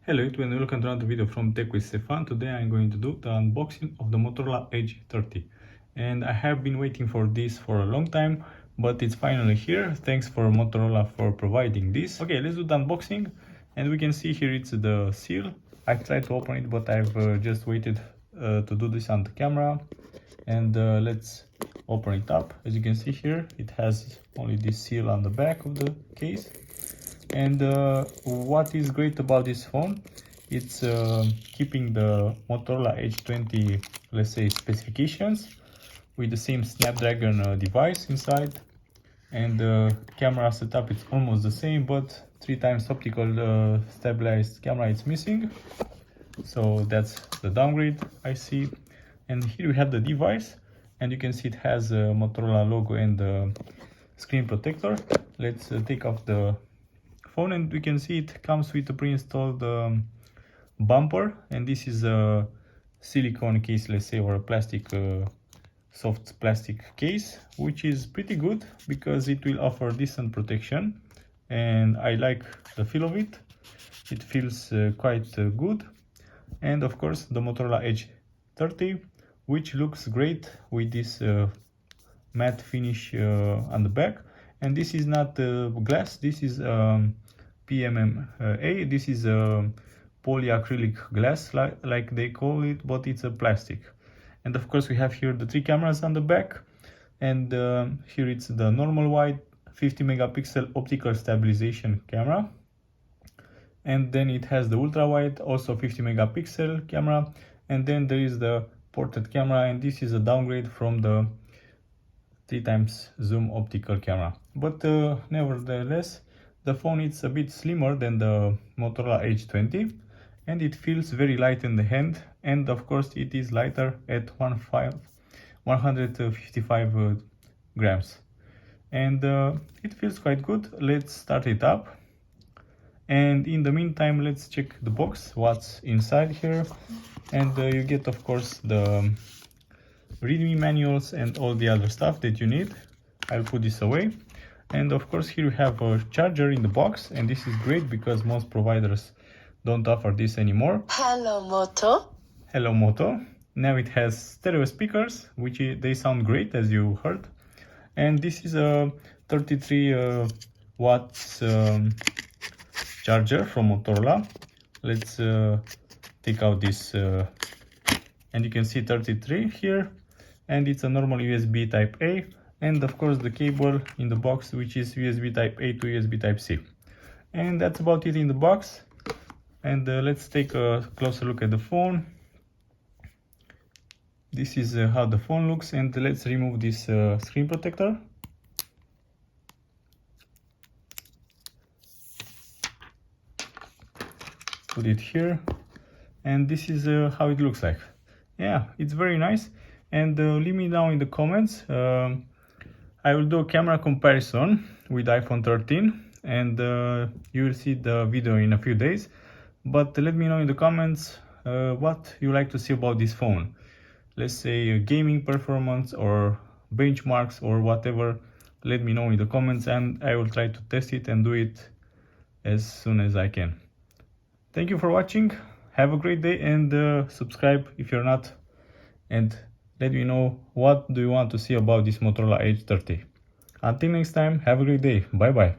Hello YouTube and welcome to another video from Tech with Stefan. Today I'm going to do the unboxing of the Motorola Edge 30. And I have been waiting for this for a long time, but it's finally here. Thanks for Motorola for providing this. Okay, let's do the unboxing. And we can see here it's the seal. I tried to open it, but I've just waited to do this on the camera. And let's open it up. As you can see here, it has only this seal on the back of the case. And what is great about this phone, it's keeping the Motorola Edge 20, let's say, specifications with the same Snapdragon device inside, and the camera setup is almost the same, but 3 times optical stabilized camera is missing, so that's the downgrade I see. And here we have the device, and you can see it has a Motorola logo and the screen protector. Let's take off the phone, and we can see it comes with a pre-installed bumper, and this is a silicone case, let's say, or a plastic soft plastic case, which is pretty good because it will offer decent protection, and I like the feel of it. It feels quite good. And of course the Motorola Edge 30, which looks great with this matte finish on the back. And this is not glass, this is PMMA. This is a polyacrylic glass, like they call it, but it's a plastic. And of course we have here the 3 cameras on the back, and here it's the normal wide 50 megapixel optical stabilization camera, and then it has the ultra wide, also 50 megapixel camera, and then there is the portrait camera, and this is a downgrade from the 3 times zoom optical camera. But nevertheless, the phone is a bit slimmer than the Motorola Edge 20, and it feels very light in the hand, and of course it is lighter at 155 grams, and it feels quite good. Let's start it up, and in the meantime let's check the box, what's inside here. And you get, of course, the readme manuals and all the other stuff that you need. I'll put this away. And of course here you have a charger in the box, and this is great because most providers don't offer this anymore. Hello Moto. Hello Moto. Now it has stereo speakers, which they sound great, as you heard. And this is a 33 watts charger from Motorola. Let's take out this, and you can see 33 here, and it's a normal USB type A. And of course the cable in the box, which is USB type A to USB type C. And that's about it in the box. And let's take a closer look at the phone. This is how the phone looks, and let's remove this screen protector. Put it here, and this is how it looks like. Yeah, it's very nice. And leave me down in the comments. I will do a camera comparison with iPhone 13, and you will see the video in a few days. But let me know in the comments what you like to see about this phone. Let's say gaming performance or benchmarks or whatever. Let me know in the comments, and I will try to test it and do it as soon as I can. Thank you for watching. Have a great day, and subscribe if you're not. And let me know what do you want to see about this Motorola Edge 30. Until next time, have a great day. Bye bye.